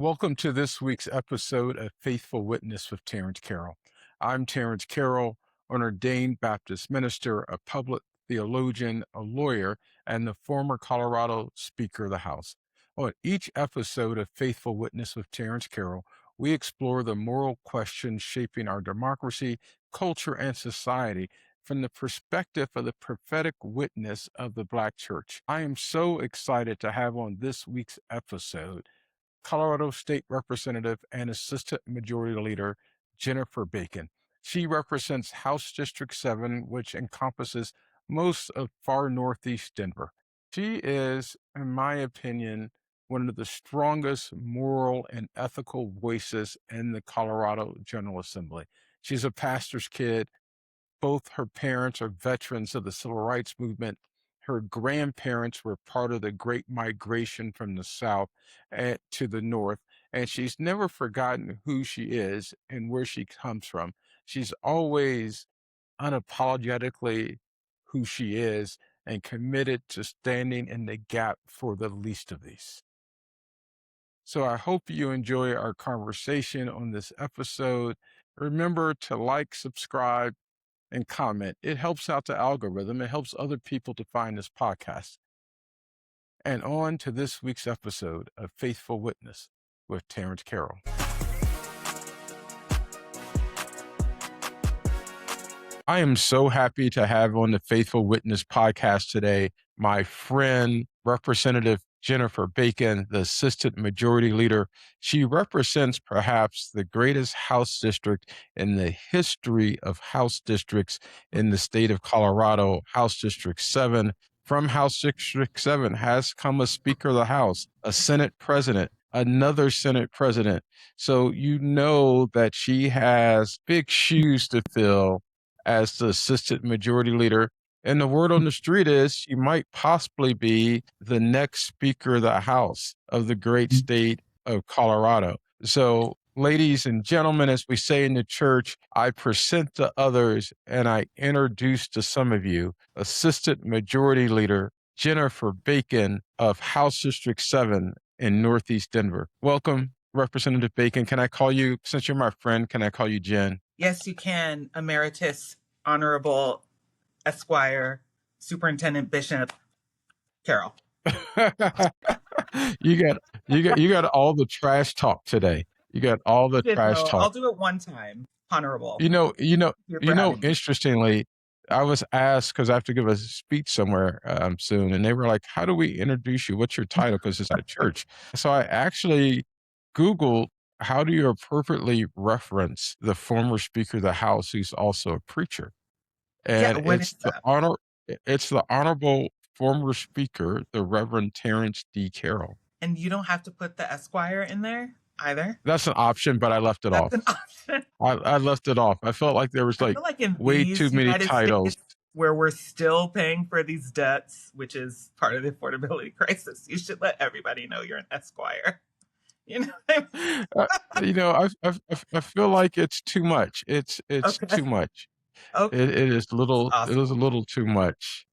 Welcome to this week's episode of Faithful Witness with Terrance Carroll. I'm Terrance Carroll, an ordained Baptist minister, a public theologian, a lawyer, and the former Colorado Speaker of the House. On each episode of Faithful Witness with Terrance Carroll, we explore the moral questions shaping our democracy, culture, and society from the perspective of the prophetic witness of the Black church. I am so excited to have on this week's episode Colorado State Representative and Assistant Majority Leader Jennifer Bacon. She represents House District 7, which encompasses most of far northeast Denver. She is, in my opinion, one of the strongest moral and ethical voices in the Colorado General Assembly. She's a pastor's kid. Both her parents are veterans of the civil rights movement. Her grandparents were part of the Great Migration from the South to the North, and she's never forgotten who she is and where she comes from. She's always unapologetically who she is and committed to standing in the gap for the least of these. So I hope you enjoy our conversation on this episode. Remember to like, subscribe, and comment. It helps out the algorithm. It helps other people to find this podcast. And on to this week's episode of Faithful Witness with Terrance Carroll. I am so happy to have on the Faithful Witness podcast today my friend, Representative Jennifer Bacon, the Assistant Majority Leader. She represents perhaps the greatest House district in the history of House districts in the state of Colorado, House District 7. From House District 7 has come a Speaker of the House, a Senate President, another Senate President. So you know that she has big shoes to fill as the Assistant Majority Leader. And the word on the street is she might possibly be the next Speaker of the House of the great state of Colorado. So, ladies and gentlemen, as we say in the church, I present to others and I introduce to some of you Assistant Majority Leader Jennifer Bacon of House District 7 in Northeast Denver. Welcome, Representative Bacon. Can I call you, since you're my friend, can I call you Jen? Yes, you can, Emeritus Honorable Esquire Superintendent Bishop Carroll. You got all the trash talk today. You got all the trash talk. I'll do it one time, Honorable. Interestingly, I was asked, because I have to give a speech somewhere soon, and they were like, how do we introduce you? What's your title? Because it's at church. So I actually Googled, how do you appropriately reference the former Speaker of the House who's also a preacher? And it's the Honorable former Speaker, the Reverend Terrance D. Carroll. And you don't have to put the Esquire in there either? That's an option, but I left it off. That's an option. I left it off. I felt like there was way too many titles. Where we're still paying for these debts, which is part of the affordability crisis, you should let everybody know you're an Esquire. You know, I feel like it's too much. It's okay. Too much. Okay. It is little. Awesome. It is a little too much.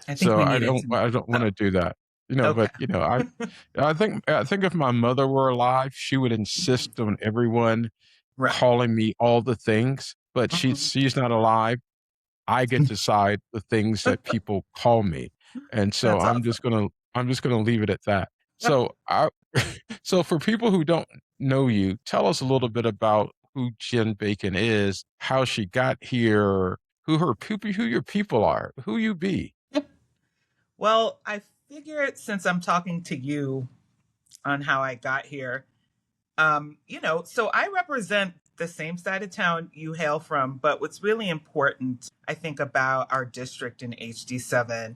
I don't want to do that. Okay. But I think if my mother were alive, she would insist on everyone calling me all the things. But she's not alive. I get to decide the things that people call me, and so I'm just gonna leave it at that. So so for people who don't know you, tell us a little bit about who Jen Bacon is, how she got here, who your people are, who you be. Well, I figured since I'm talking to you on how I got here, so I represent the same side of town you hail from, but what's really important, I think, about our district in HD7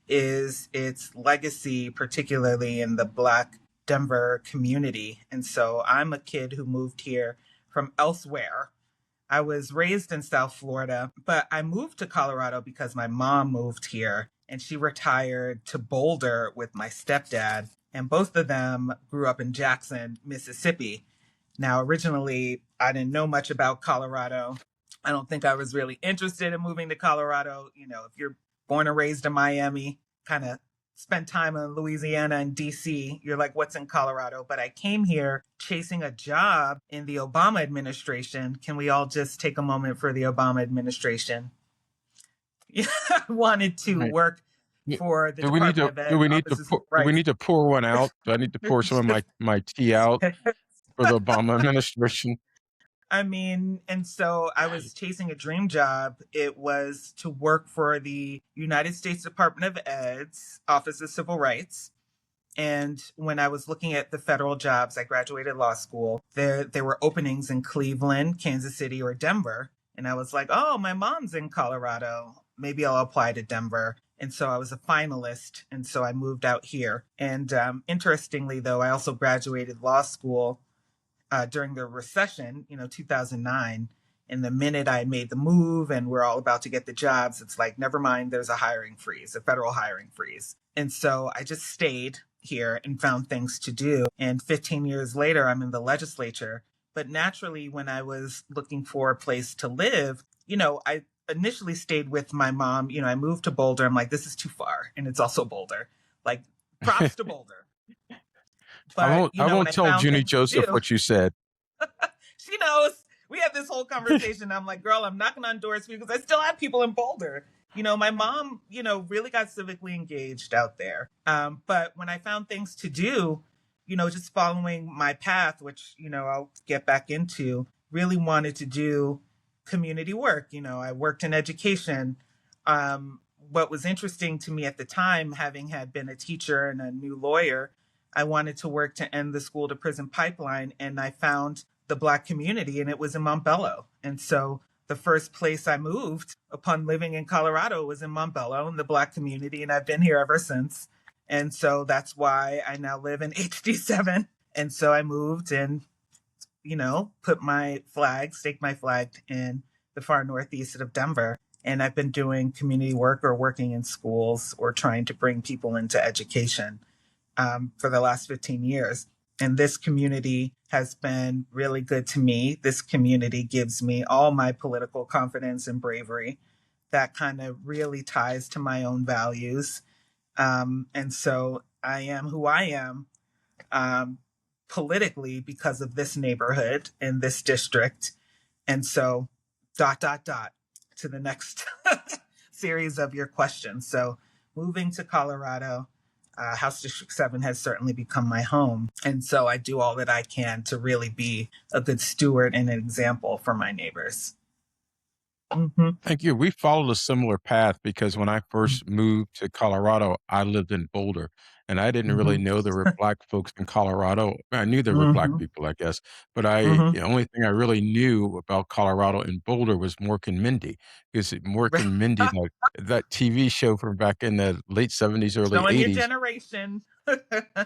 is its legacy, particularly in the Black Denver community. And so I'm a kid who moved here from elsewhere. I was raised in South Florida, but I moved to Colorado because my mom moved here and she retired to Boulder with my stepdad. And both of them grew up in Jackson, Mississippi. Now, originally, I didn't know much about Colorado. I don't think I was really interested in moving to Colorado. If you're born and raised in Miami, kind of spent time in Louisiana and DC, you're like, what's in Colorado? But I came here chasing a job in the Obama administration. Can we all just take a moment for the Obama administration? Yeah, I wanted to Right. work Yeah. for the Do we need Department to of Ed, Office of Civil do we Rights. need to pour one out? Do I need to pour some of Just, my tea out for the Obama administration? I mean, and so I was chasing a dream job. It was to work for the United States Department of Ed's Office of Civil Rights. And when I was looking at the federal jobs, I graduated law school. There were openings in Cleveland, Kansas City, or Denver. And I was like, oh, my mom's in Colorado. Maybe I'll apply to Denver. And so I was a finalist. And so I moved out here. And interestingly, though, I also graduated law school during the recession, 2009. And the minute I made the move and we're all about to get the jobs, it's like, never mind, there's a hiring freeze, a federal hiring freeze. And so I just stayed here and found things to do. And 15 years later, I'm in the legislature. But naturally, when I was looking for a place to live, I initially stayed with my mom. I moved to Boulder. I'm like, this is too far. And it's also Boulder. Like, props to Boulder. But, I when won't I tell found Junie things to Joseph do, what you said. she knows. We had this whole conversation. I'm like, girl, I'm knocking on doors because I still have people in Boulder. My mom, really got civically engaged out there. But when I found things to do, just following my path, which, I'll get back into, really wanted to do community work. I worked in education. What was interesting to me at the time, having had been a teacher and a new lawyer, I wanted to work to end the school to prison pipeline. And I found the Black community, and it was in Montbello. And so the first place I moved upon living in Colorado was in Montbello in the Black community. And I've been here ever since. And so that's why I now live in HD7. And so I moved and, staked my flag in the far northeast of Denver. And I've been doing community work or working in schools or trying to bring people into education for the last 15 years. And this community has been really good to me. This community gives me all my political confidence and bravery that kind of really ties to my own values. And so I am who I am politically because of this neighborhood in this district. And so, ... to the next series of your questions. So, moving to Colorado, House District 7 has certainly become my home. And so I do all that I can to really be a good steward and an example for my neighbors. Mm-hmm. Thank you. We followed a similar path because when I first moved to Colorado, I lived in Boulder and I didn't really Mm-hmm. know there were Black folks in Colorado. I knew there were Black Mm-hmm. people, I guess, but Mm-hmm. the only thing I really knew about Colorado and Boulder was Mork and Mindy, because Mork and Mindy, that TV show from back in the late 70s, early Showing your 80s. generation.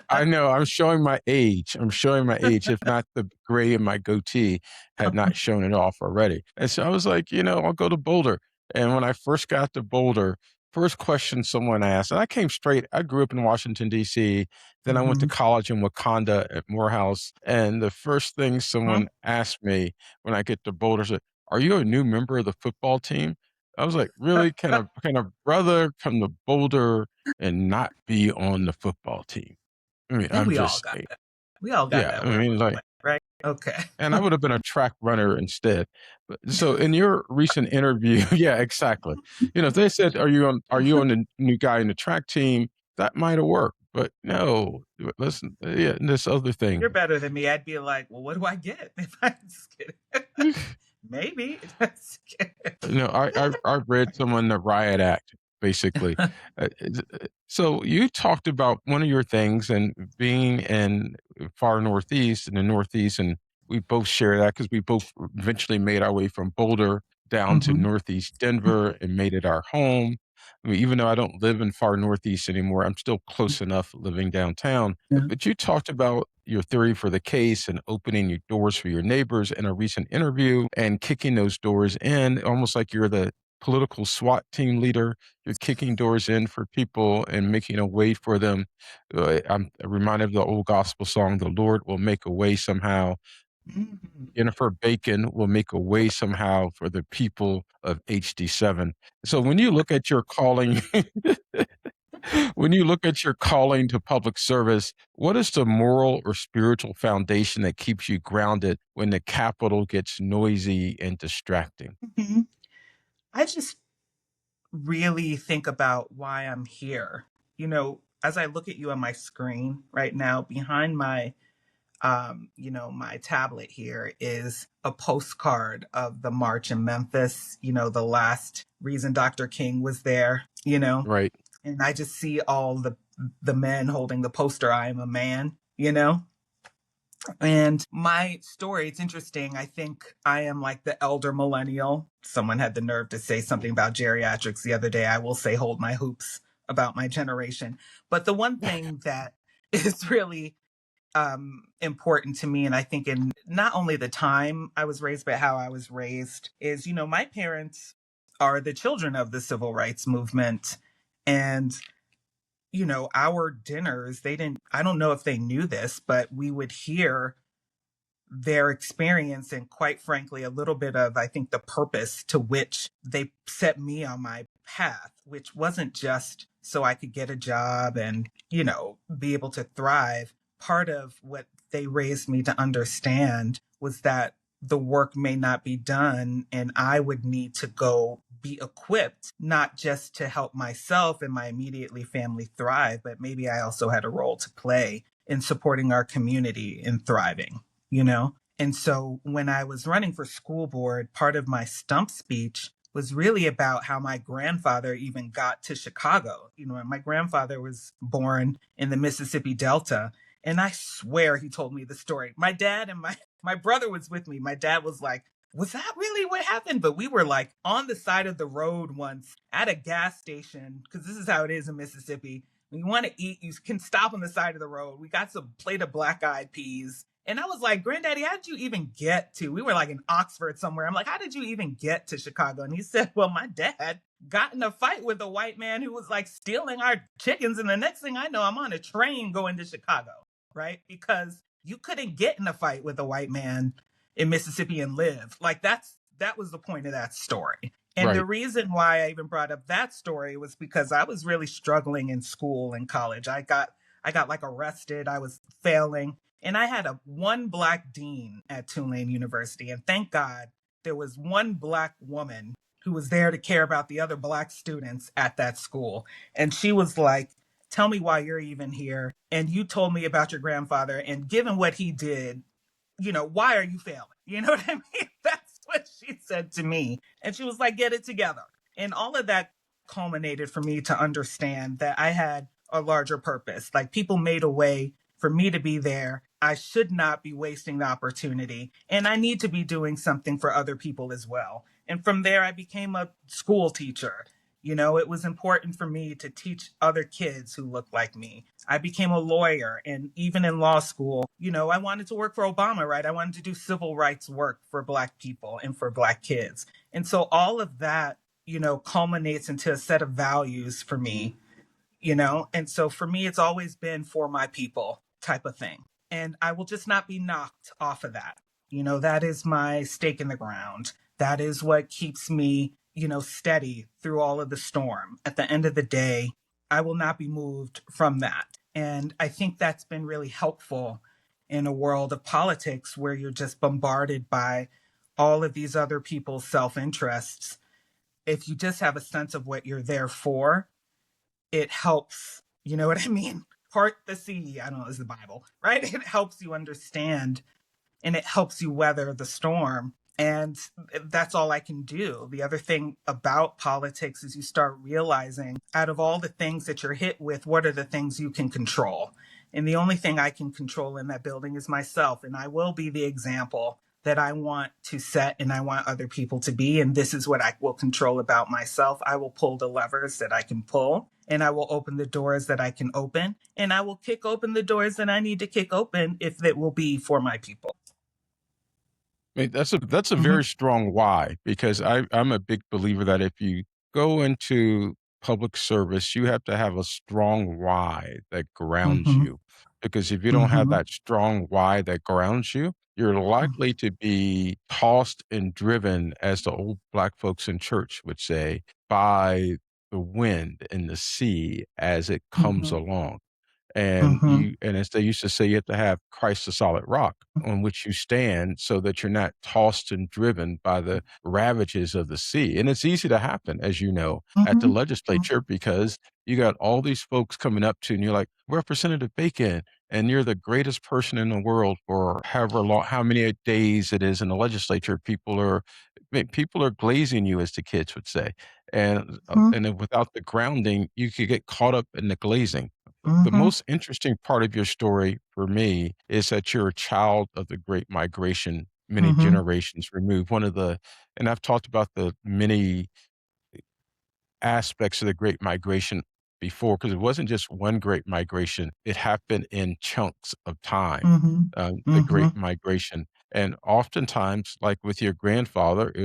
I know I'm showing my age. I'm showing my age, if not the gray in my goatee had not shown it off already. And so I was like, I'll go to Boulder. And when I first got to Boulder, first question someone asked, and I grew up in Washington, D.C. Then I went to Mm-hmm. college in Wakanda at Morehouse. And the first thing someone asked me when I get to Boulder is, are you a new member of the football team? I was like, really? Can a brother come to Boulder and not be on the football team? I mean, I think I'm we all just got saying. that. We all got Yeah, that I where mean, we're like, going, right? Okay. and I would have been a track runner instead. But so in your recent interview, yeah, exactly. If they said, are you on the new guy in the track team?" That might have worked, but no. Listen, yeah, and this other You're thing. better than me. I'd be like, well, what do I get? If I'm just kidding. Maybe. Just kidding. I read someone the riot act basically. So you talked about one of your things and being in far northeast in the northeast, and we both share that because we both eventually made our way from Boulder down to Mm-hmm. northeast Denver and made it our home. I mean, even though I don't live in far northeast anymore, I'm still close enough living downtown. Yeah. But you talked about your theory for the case and opening your doors for your neighbors in a recent interview and kicking those doors in, almost like you're the political SWAT team leader. You're kicking doors in for people and making a way for them. I'm reminded of the old gospel song, "The Lord will make a way somehow." Mm-hmm. Jennifer Bacon will make a way somehow for the people of HD7. So when you look at your calling, When you look at your calling to public service, what is the moral or spiritual foundation that keeps you grounded when the Capitol gets noisy and distracting? Mhm. I just really think about why I'm here. As I look at you on my screen right now, behind my tablet here is a postcard of the march in Memphis, the last reason Dr. King was there, Right. and I just see all the men holding the poster, I am a man. And my story, it's interesting. I think I am like the elder millennial. Someone had the nerve to say something about geriatrics the other day. I will say, hold my hoops about my generation. But the one thing that is really important to me, and I think in not only the time I was raised, but how I was raised, is, my parents are the children of the civil rights movement. And our dinners, I don't know if they knew this, but we would hear their experience and, quite frankly, a little bit of, I think, the purpose to which they set me on my path, which wasn't just so I could get a job and, be able to thrive. Part of what they raised me to understand was that the work may not be done and I would need to go be equipped, not just to help myself and my immediately family thrive, but maybe I also had a role to play in supporting our community in thriving, you know? And so when I was running for school board, part of my stump speech was really about how my grandfather even got to Chicago. My grandfather was born in the Mississippi Delta. And I swear he told me the story. My dad and my brother was with me. My dad was like, was that really what happened? But we were like on the side of the road once at a gas station, because this is how it is in Mississippi. When you want to eat, you can stop on the side of the road. We got some plate of black eyed peas. And I was like, Granddaddy, how did you even get to? We were like in Oxford somewhere. I'm like, how did you even get to Chicago? And he said, well, my dad got in a fight with a white man who was like stealing our chickens. And the next thing I know, I'm on a train going to Chicago, right? Because you couldn't get in a fight with a white man in Mississippi and live. Like that was the point of that story. And the Right. reason why I even brought up that story was because I was really struggling in school and college. I got like arrested. I was failing. And I had a one black dean at Tulane University. And thank God there was one black woman who was there to care about the other black students at that school. And she was like, tell me why you're even here. And you told me about your grandfather. And given what he did, why are you failing? You know what I mean? That's what she said to me. And she was like, get it together. And all of that culminated for me to understand that I had a larger purpose. Like people made a way for me to be there. I should not be wasting the opportunity. And I need to be doing something for other people as well. And from there, I became a school teacher. It was important for me to teach other kids who look like me. I became a lawyer. And even in law school, I wanted to work for Obama, right? I wanted to do civil rights work for Black people and for Black kids. And so all of that, culminates into a set of values for me. And so for me, it's always been for my people type of thing. And I will just not be knocked off of that. That is my stake in the ground. That is what keeps me, steady through all of the storm. At the end of the day, I will not be moved from that. And I think that's been really helpful in a world of politics where you're just bombarded by all of these other people's self interests. If you just have a sense of what you're there for, it helps, you know what I mean? Part the sea, I don't know, is the Bible, right? It helps you understand and it helps you weather the storm. And that's all I can do. The other thing about politics is you start realizing out of all the things that you're hit with, what are the things you can control? And the only thing I can control in that building is myself. And I will be the example that I want to set and I want other people to be. And this is what I will control about myself. I will pull the levers that I can pull and I will open the doors that I can open and I will kick open the doors that I need to kick open if it will be for my people. I mean, that's a Mm-hmm. very strong why, because I'm a big believer that if you go into public service, you have to have a strong why that grounds Mm-hmm. you. Because if you don't have Mm-hmm. that strong why that grounds you, you're likely to be tossed and driven, as the old black folks in church would say, by the wind and the sea as it comes Mhm. along. And Mhm. as they used to say, you have to have Christ the solid rock on which you stand so that you're not tossed and driven by the ravages of the sea. And it's easy to happen, as you know, at the Mhm. Mhm. legislature because you got all these folks coming up to you and you're like, Representative Bacon, and you're the greatest person in the world for however long, how many days it is in the legislature. People are glazing you, as the kids would say. Mhm. And then without the grounding, you could get caught up in the glazing. The Mhm. most interesting part of your story for me is that you're a child of the Great Migration, many Mhm. generations removed. And I've talked about the many aspects of the Great Migration before because it wasn't just one Great Migration, it happened in chunks of time, Mhm. the Great Mhm. Migration. And oftentimes, like with your grandfather, it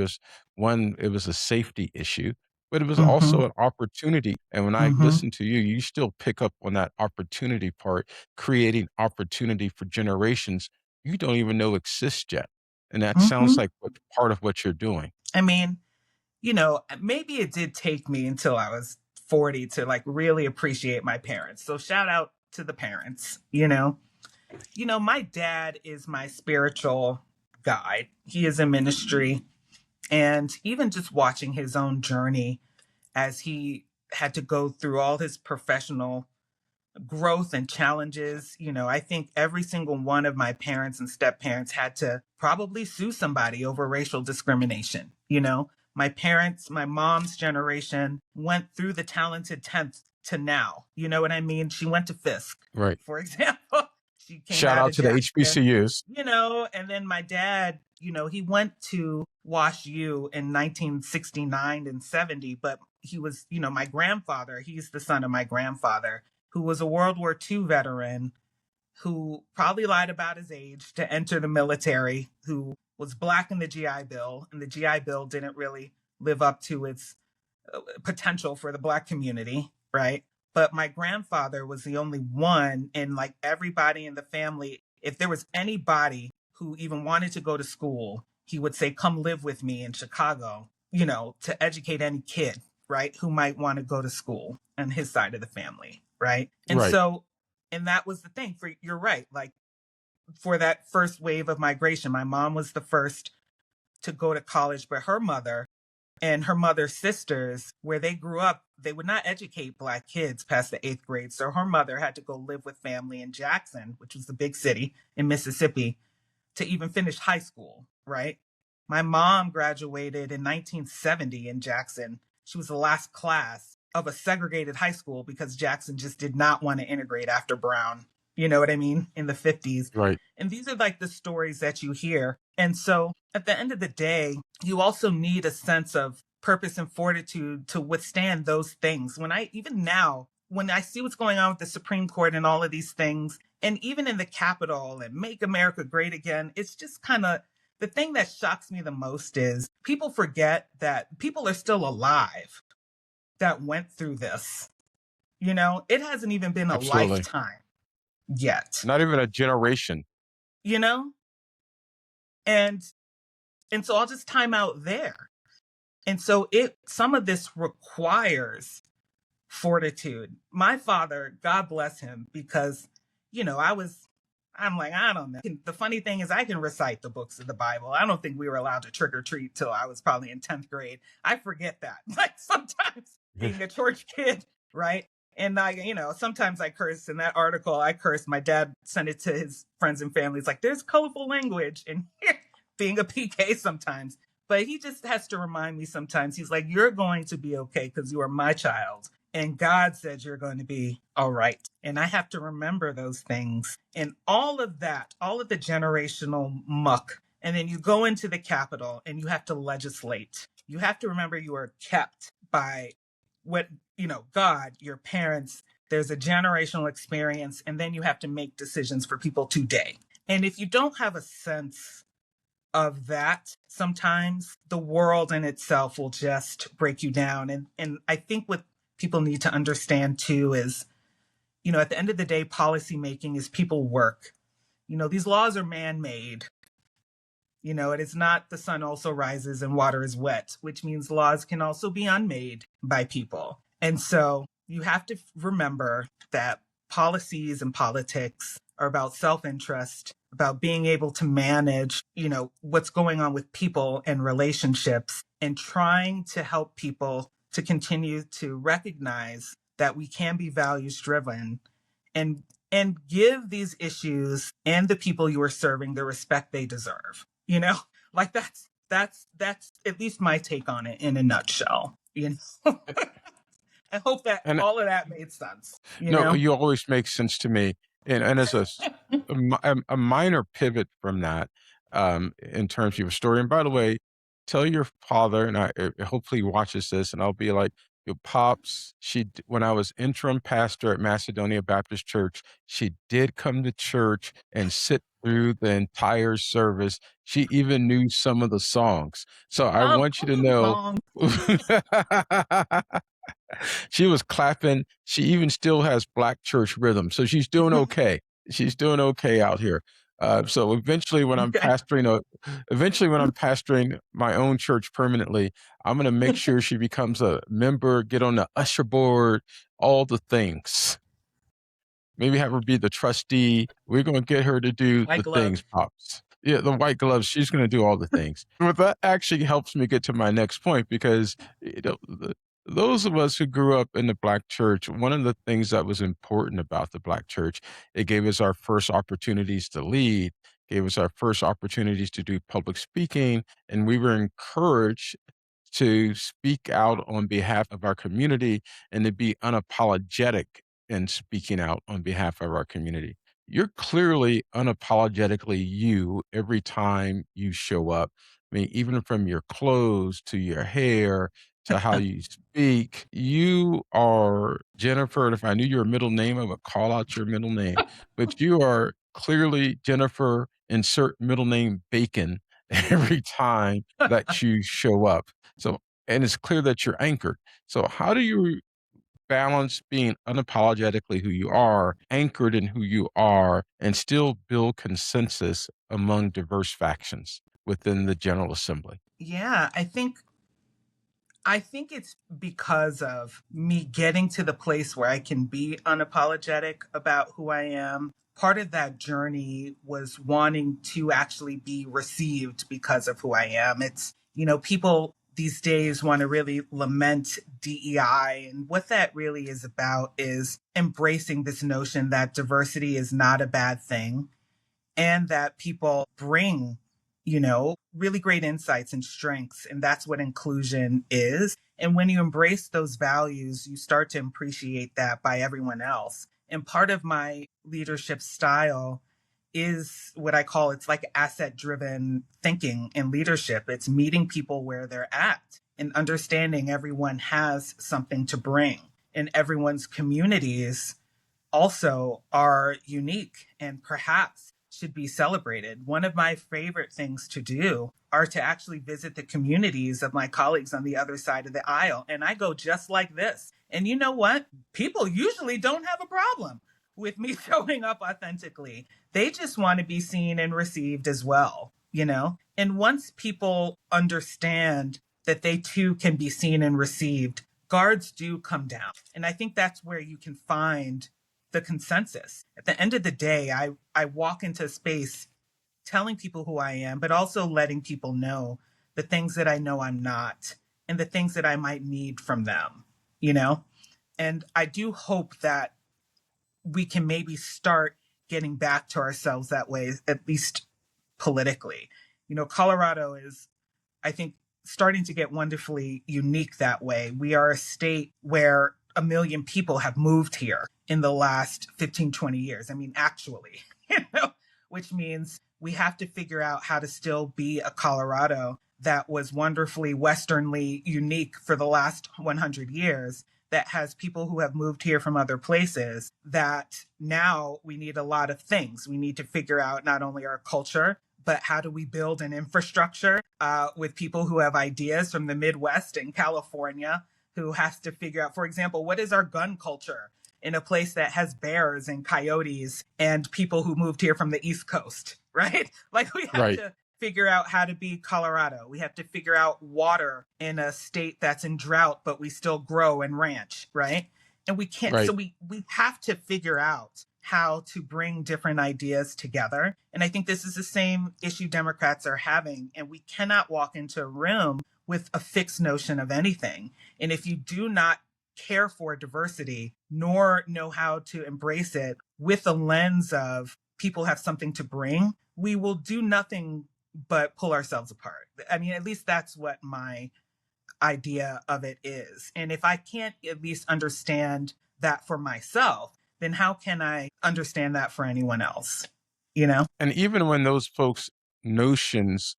was a safety issue, but it was Mhm. also an opportunity. And when I Mhm. listen to you, you still pick up on that opportunity part, creating opportunity for generations you don't even know exist yet. And that sounds Mhm. like part of what you're doing. I mean, maybe it did take me until I was 40 to like really appreciate my parents. So shout out to the parents, you know. My dad is my spiritual guide. He is in ministry, and even just watching his own journey as he had to go through all his professional growth and challenges. I think every single one of my parents and step parents had to probably sue somebody over racial discrimination. My parents, my mom's generation went through the talented 10th to now. You know what I mean? She went to Fisk, Right. for example. She came Shout out out of to the Jackson, HBCUs. and then my dad, he went to Wash U in 1969 and 70, but he was, my grandfather, he's the son of my grandfather, who was a World War II veteran who probably lied about his age to enter the military, who was black in the GI Bill, and the GI Bill didn't really live up to its potential for the black community, right? But my grandfather was the only one, and like everybody in the family, if there was anybody who even wanted to go to school, he would say, "Come live with me in Chicago," to educate any kid, right, who might want to go to school on his side of the family, right? And Right. so, and that was the thing for, you're right, like for that first wave of migration, my mom was the first to go to college, but her mother and her mother's sisters, where they grew up, they would not educate black kids past the 8th grade. So her mother had to go live with family in Jackson, which was the big city in Mississippi, to even finish high school, right? My mom graduated in 1970 in Jackson. She was the last class of a segregated high school because Jackson just did not want to integrate after Brown. You know what I mean? In the 50s. Right. And these are like the stories that you hear. And so at the end of the day, you also need a sense of purpose and fortitude to withstand those things. Even now, when I see what's going on with the Supreme Court and all of these things, and even in the Capitol and Make America Great Again, it's just kind of the thing that shocks me the most is people forget that people are still alive that went through this. It hasn't even been a Absolutely. lifetime yet, Not even a generation. you know? And and so I'll just time out there. And so some of this requires fortitude. My father, God bless him, because, I'm like, I don't know. The funny thing is, I can recite the books of the Bible. I don't think we were allowed to trick or treat till I was probably in 10th grade. I forget that. Like sometimes being a church kid, right? And sometimes I curse. In that article, I cursed. My dad sent it to his friends and family. It's like, there's colorful language in here, being a PK sometimes. But he just has to remind me sometimes. He's like, you're going to be okay because you are my child. And God said you're going to be all right. And I have to remember those things. And all of that, all of the generational muck. And then you go into the Capitol and you have to legislate. You have to remember you are kept by what, God, your parents. There's a generational experience. And then you have to make decisions for people today. And if you don't have a sense of that, sometimes the world in itself will just break you down. And I think what people need to understand too is, at the end of the day, policy making is people work. These laws are man-made. It is not the sun also rises and water is wet, which means laws can also be unmade by people. And so you have to remember that policies and politics are about self-interest, about being able to manage, what's going on with people and relationships, and trying to help people to continue to recognize that we can be values driven and give these issues and the people you are serving the respect they deserve. Like that's at least my take on it in a nutshell. I hope that And all of that made sense. no, you always make sense to me. And as a minor pivot from that, in terms of your story. And by the way, tell your father, and hopefully he watches this, and I'll be like, your pops. When I was interim pastor at Macedonia Baptist Church, she did come to church and sit through the entire service. She even knew some of the songs. So I want you to know. Long. She was clapping. She even still has black church rhythm. So she's doing okay. She's doing okay out here. So eventually when I'm pastoring my own church permanently, I'm going to make sure she becomes a member, get on the usher board, all the things. Maybe have her be the trustee. We're going to get her to do White the glove. things, Pops. Yeah, the white gloves. She's going to do all the things. But that actually helps me get to my next point, because those of us who grew up in the Black church, one of the things that was important about the Black church, it gave us our first opportunities to lead, gave us our first opportunities to do public speaking, and we were encouraged to speak out on behalf of our community and to be unapologetic in speaking out on behalf of our community. You're clearly unapologetically you every time you show up. I mean, even from your clothes to your hair to how you speak, you are Jennifer. And if I knew your middle name, I would call out your middle name. But you are clearly Jennifer, insert middle name Bacon, every time that you show up. So, and it's clear that you're anchored. So how do you balance being unapologetically who you are, anchored in who you are, and still build consensus among diverse factions within the General Assembly? Yeah, I think it's because of me getting to the place where I can be unapologetic about who I am. Part of that journey was wanting to actually be received because of who I am. It's, people these days want to really lament DEI. And what that really is about is embracing this notion that diversity is not a bad thing and that people bring, really great insights and strengths. And that's what inclusion is. And when you embrace those values, you start to appreciate that by everyone else. And part of my leadership style is what I call, it's like asset driven thinking and leadership. It's meeting people where they're at and understanding everyone has something to bring, and everyone's communities also are unique and perhaps should be celebrated. One of my favorite things to do are to actually visit the communities of my colleagues on the other side of the aisle. And I go just like this. And you know what? People usually don't have a problem with me showing up authentically. They just want to be seen and received as well, And once people understand that they too can be seen and received, guards do come down. And I think that's where you can find the consensus. At the end of the day, I walk into space telling people who I am, but also letting people know the things that I know I'm not and the things that I might need from them, And I do hope that we can maybe start getting back to ourselves that way, at least politically. Colorado is, I think, starting to get wonderfully unique that way. We are a state where 1 million people have moved here in the last 15, 20 years. I mean, actually, which means we have to figure out how to still be a Colorado that was wonderfully Westernly unique for the last 100 years, that has people who have moved here from other places, that now we need a lot of things. We need to figure out not only our culture, but how do we build an infrastructure with people who have ideas from the Midwest and California, who has to figure out, for example, what is our gun culture in a place that has bears and coyotes and people who moved here from the East Coast, right? Like we have Right. to figure out how to be Colorado. We have to figure out water in a state that's in drought, but we still grow and ranch, right? And we can't, so Right. we have to figure out how to bring different ideas together. And I think this is the same issue Democrats are having. And we cannot walk into a room with a fixed notion of anything. And if you do not care for diversity, nor know how to embrace it with a lens of people have something to bring, we will do nothing but pull ourselves apart. I mean, at least that's what my idea of it is. And if I can't at least understand that for myself, then how can I understand that for anyone else? You know? And even when those folks' notions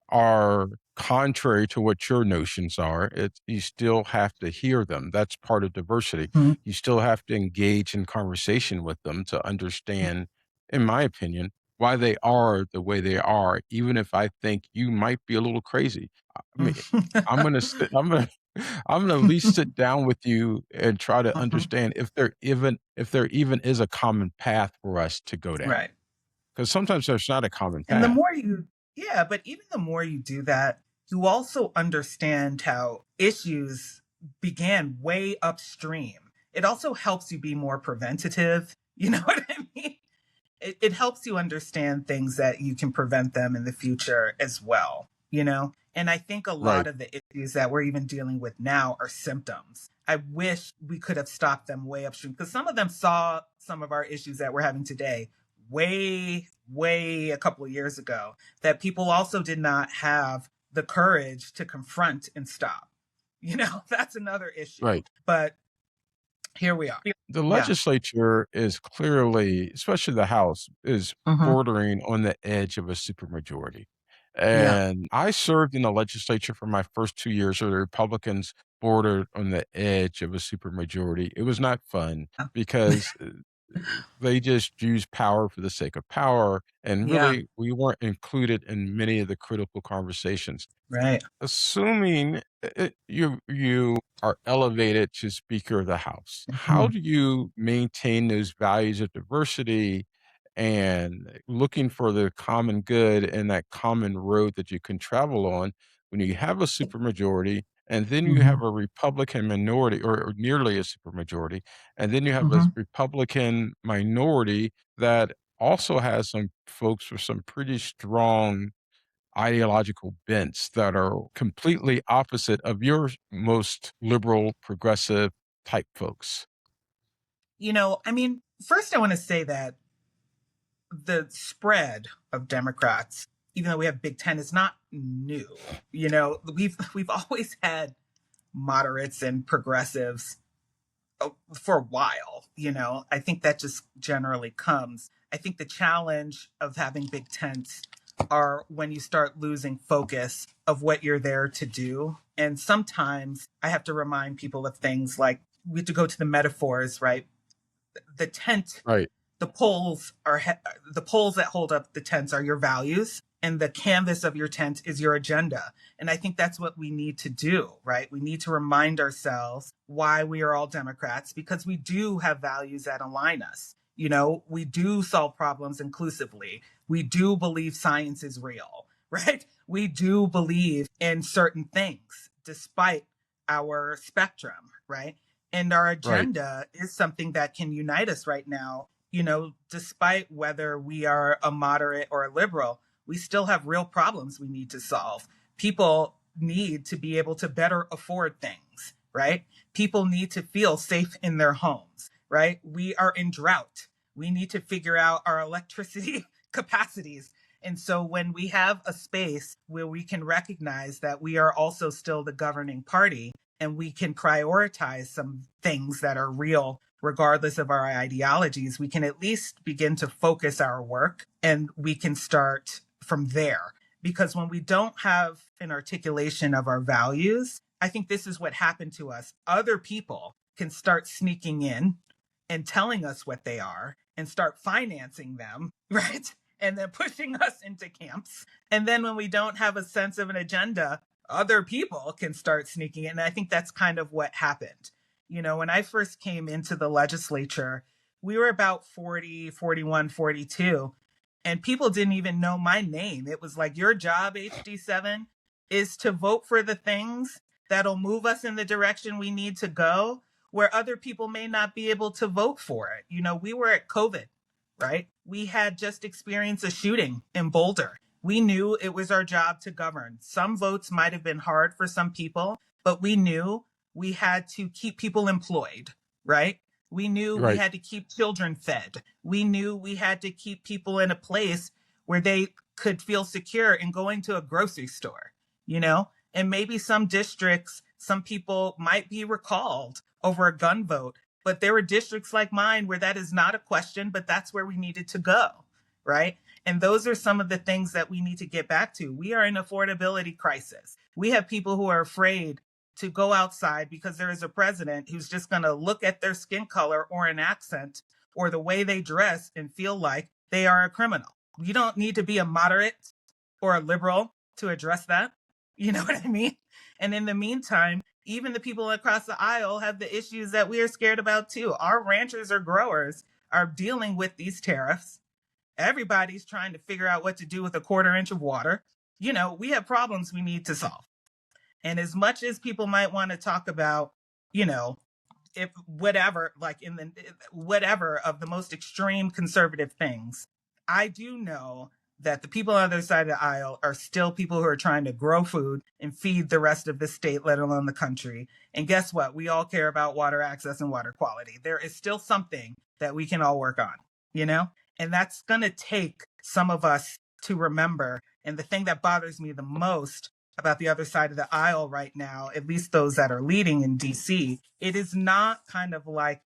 are contrary to what your notions are, you still have to hear them. That's part of diversity. Mhm. You still have to engage in conversation with them to understand, in my opinion, why they are the way they are, even if I think you might be a little crazy. I mean, I'm gonna sit, I'm gonna I'm gonna at least sit down with you and try to Mhm. understand if there even is a common path for us to go down. Right. Because sometimes there's not a common And the path. more you, yeah, but even the more you do that, you also understand how issues began way upstream. It also helps you be more preventative. You know what I mean? It helps you understand things that you can prevent them in the future as well, you know? And I think a lot Right. of the issues that we're even dealing with now are symptoms. I wish we could have stopped them way upstream because some of them saw some of our issues that we're having today way a couple of years ago that people also did not have the courage to confront and stop. You know, that's another issue. Right. But here we are. The Yeah. legislature is clearly, especially the House, is Hmm. bordering on the edge of a supermajority. Yeah. And I served in the legislature for my first 2 years where the Republicans bordered on the edge of a supermajority. It was not fun because they just used power for the sake of power. And Yeah. really, we weren't included in many of the critical conversations. Right. Assuming you are elevated to Speaker of the House, how Mhm. do you maintain those values of diversity and looking for the common good and that common road that you can travel on when you have a supermajority and then you have Mhm. a Republican minority or nearly a supermajority, and then you have a Mhm. Republican minority that also has some folks with some pretty strong ideological bents that are completely opposite of your most liberal, progressive type folks. You know, I mean, first I want to say that the spread of Democrats, even though we have Big Ten, is not new. You know, we've always had moderates and progressives for a while. You know, I think that just generally comes. I think the challenge of having big tents are when you start losing focus of what you're there to do. And sometimes I have to remind people of things like we have to go to the metaphors, right? The tent, Right, the poles are the poles that hold up the tents are your values, and the canvas of your tent is your agenda. And I think that's what we need to do, right? We need to remind ourselves why we are all Democrats, because we do have values that align us. You know, we do solve problems inclusively. We do believe science is real, right? We do believe in certain things despite our spectrum, right? And our right, agenda is something that can unite us right now. You know, despite whether we are a moderate or a liberal, we still have real problems we need to solve. People need to be able to better afford things, right? People need to feel safe in their homes, right? We are in drought. We need to figure out our electricity capacities. And so when we have a space where we can recognize that we are also still the governing party and we can prioritize some things that are real regardless of our ideologies, we can at least begin to focus our work and we can start from there. Because when we don't have an articulation of our values, I think this is what happened to us. Other people can start sneaking in and telling us what they are and start financing them, right? And then pushing us into camps. And then when we don't have a sense of an agenda, other people can start sneaking in. And I think that's kind of what happened. You know, when I first came into the legislature, we were about 40, 41, 42. And people didn't even know my name. It was like, your job, HD7, is to vote for the things that'll move us in the direction we need to go, where other people may not be able to vote for it. You know, we were at COVID, right? We had just experienced a shooting in Boulder. We knew it was our job to govern. Some votes might have been hard for some people, but we knew we had to keep people employed, right? We knew we Right. had to keep children fed. We knew we had to keep people in a place where they could feel secure in going to a grocery store, you know? And maybe some districts, some people might be recalled over a gun vote, but there were districts like mine where that is not a question, but that's where we needed to go, right? And those are some of the things that we need to get back to. We are in an affordability crisis. We have people who are afraid to go outside because there is a president who's just going to look at their skin color or an accent or the way they dress and feel like they are a criminal. You don't need to be a moderate or a liberal to address that. You know what I mean? And in the meantime, even the people across the aisle have the issues that we are scared about too. Our ranchers or growers are dealing with these tariffs. Everybody's trying to figure out what to do with a quarter inch of water. You know, we have problems we need to solve. And as much as people might want to talk about, you know, if whatever, like in the whatever of the most extreme conservative things, I do know that the people on the other side of the aisle are still people who are trying to grow food and feed the rest of the state, let alone the country. And guess what? We all care about water access and water quality. There is still something that we can all work on, you know? And that's going to take some of us to remember. And the thing that bothers me the most about the other side of the aisle right now, at least those that are leading in DC, it is not kind of like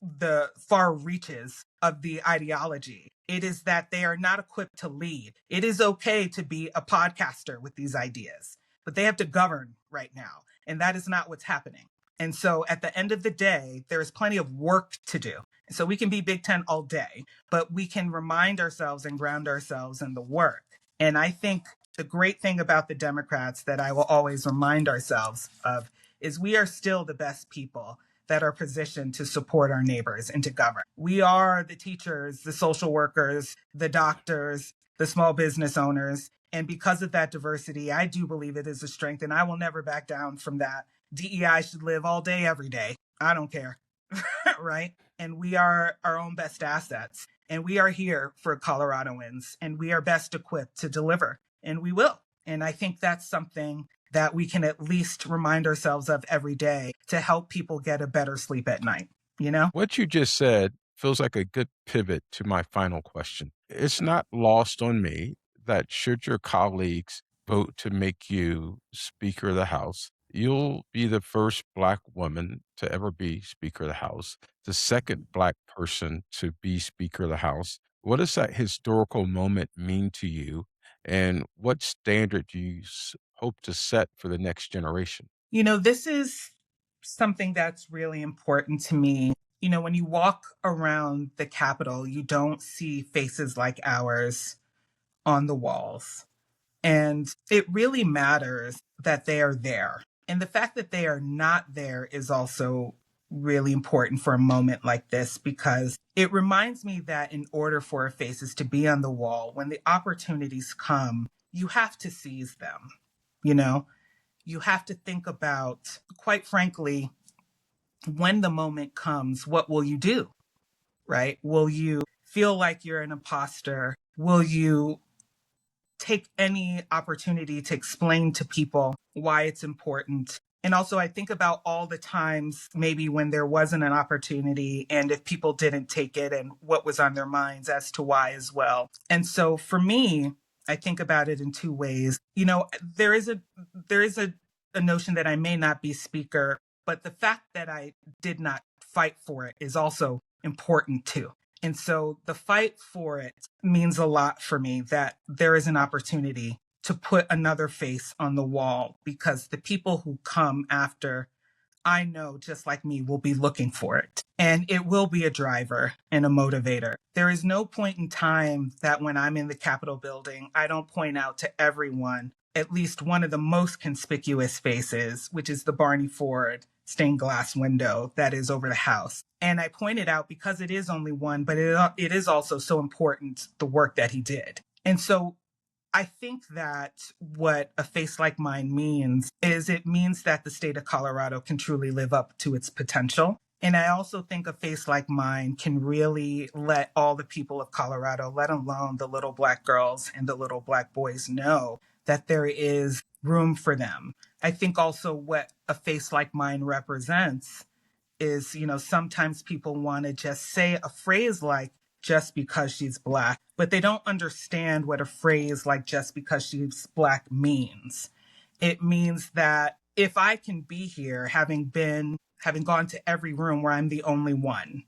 the far reaches of the ideology. It is that they are not equipped to lead. It is okay to be a podcaster with these ideas, but they have to govern right now. And that is not what's happening. And so at the end of the day, there is plenty of work to do. So we can be Big Tent all day, but we can remind ourselves and ground ourselves in the work. And I think the great thing about the Democrats that I will always remind ourselves of is we are still the best people that are positioned to support our neighbors and to govern. We are the teachers, the social workers, the doctors, the small business owners. And because of that diversity, I do believe it is a strength, and I will never back down from that. DEI should live all day, every day. I don't care. Right? And we are our own best assets. And we are here for Coloradoans, and we are best equipped to deliver. And we will. And I think that's something that we can at least remind ourselves of every day to help people get a better sleep at night, you know? What you just said feels like a good pivot to my final question. It's not lost on me that should your colleagues vote to make you Speaker of the House, you'll be the first Black woman to ever be Speaker of the House, the second Black person to be Speaker of the House. What does that historical moment mean to you? And what standard do you hope to set for the next generation? You know, this is something that's really important to me. You know, when you walk around the Capitol, you don't see faces like ours on the walls. And it really matters that they are there. And the fact that they are not there is also really important for a moment like this, because it reminds me that in order for our faces to be on the wall, when the opportunities come, you have to seize them. You know, you have to think about, quite frankly, when the moment comes, what will you do? Right? Will you feel like you're an imposter? Will you take any opportunity to explain to people why it's important? And also, I think about all the times maybe when there wasn't an opportunity and if people didn't take it and what was on their minds as to why as well. And so for me, I think about it in two ways. You know, there is a notion that I may not be speaker, but the fact that I did not fight for it is also important too. And so the fight for it means a lot for me, that there is an opportunity to put another face on the wall, because the people who come after, I know just like me, will be looking for it. And it will be a driver and a motivator. There is no point in time that when I'm in the Capitol building, I don't point out to everyone at least one of the most conspicuous faces, which is the Barney Ford stained glass window that is over the house. And I pointed out, because it is only one, but it is also so important, the work that he did. And so I think that what a face like mine means is it means that the state of Colorado can truly live up to its potential. And I also think a face like mine can really let all the people of Colorado, let alone the little Black girls and the little Black boys, know that there is room for them. I think also what a face like mine represents is, sometimes people want to just say a phrase like, just because she's Black, but they don't understand what a phrase like just because she's Black means. It means that if I can be here, having gone to every room where I'm the only one,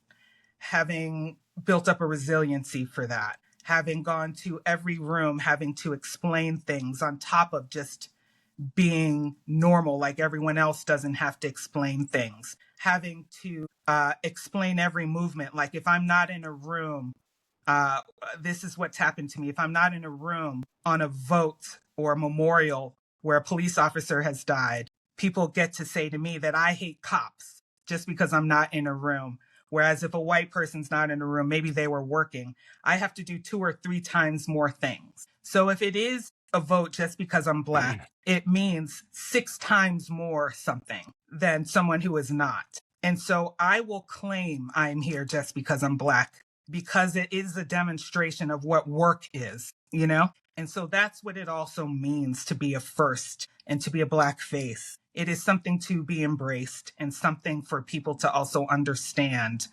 having built up a resiliency for that, having gone to every room, having to explain things on top of just being normal, like everyone else doesn't have to explain things, having to explain every movement. Like if I'm not in a room, uh, this is what's happened to me. If I'm not in a room on a vote or a memorial where a police officer has died, people get to say to me that I hate cops just because I'm not in a room. Whereas if a white person's not in a room, maybe they were working, I have to do 2 or 3 times more things. So if it is a vote just because I'm Black, it means 6 times more something than someone who is not. And so I will claim I'm here just because I'm Black, because it is a demonstration of what work is. And so that's what it also means to be a first and to be a Black face. It is something to be embraced and something for people to also understand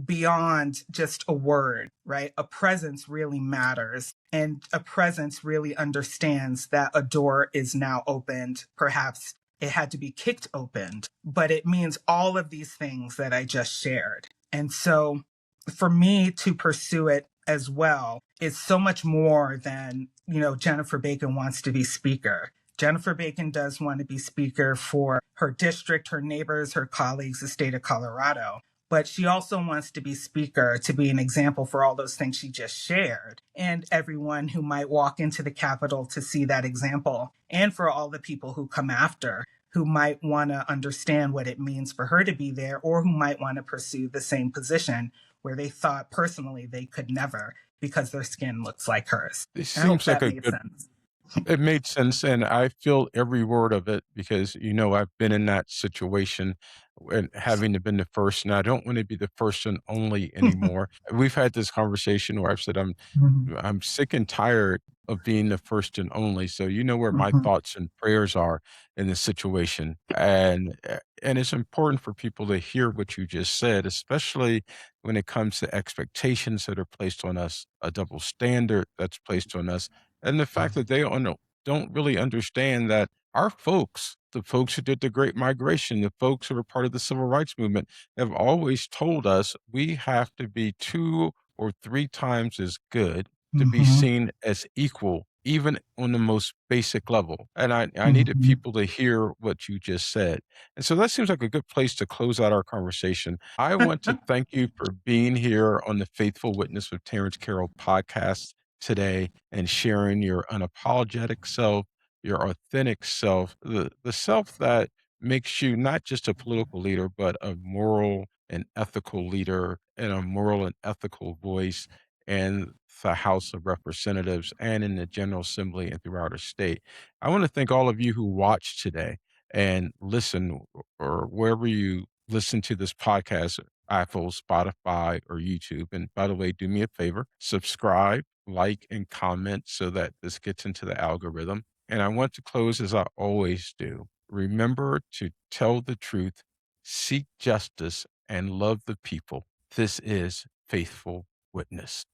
beyond just a word, right? A presence really matters, and a presence really understands that a door is now opened. Perhaps it had to be kicked open, but it means all of these things that I just shared. And so for me to pursue it as well is so much more than, Jennifer Bacon wants to be speaker. Jennifer Bacon does want to be speaker for her district, her neighbors, her colleagues, the state of Colorado. But she also wants to be speaker to be an example for all those things she just shared, and everyone who might walk into the Capitol to see that example, and for all the people who come after, who might want to understand what it means for her to be there, or who might want to pursue the same position where they thought personally they could never because their skin looks like hers. This I hope seems like that a made good sense. It made sense, and I feel every word of it because, I've been in that situation and having to been the first, and I don't want to be the first and only anymore. We've had this conversation where I've said Mhm, I'm sick and tired of being the first and only. So you know where my mhm, thoughts and prayers are in this situation. And it's important for people to hear what you just said, especially when it comes to expectations that are placed on us, a double standard that's placed on us, and the fact that they don't really understand that our folks, the folks who did the Great Migration, the folks who were part of the Civil Rights Movement, have always told us we have to be 2 or 3 times as good to be mhm, seen as equal, even on the most basic level. And I needed mhm. people to hear what you just said. And so that seems like a good place to close out our conversation. I want to thank you for being here on the Faithful Witness with Terrance Carroll podcast today and sharing your unapologetic self, your authentic self, the self that makes you not just a political leader, but a moral and ethical leader and a moral and ethical voice in the House of Representatives and in the General Assembly and throughout our state. I want to thank all of you who watched today and listen or wherever you listen to this podcast, Apple, Spotify, or YouTube. And by the way, do me a favor, subscribe, like, and comment so that this gets into the algorithm. And I want to close as I always do. Remember to tell the truth, seek justice, and love the people. This is Faithful Witness.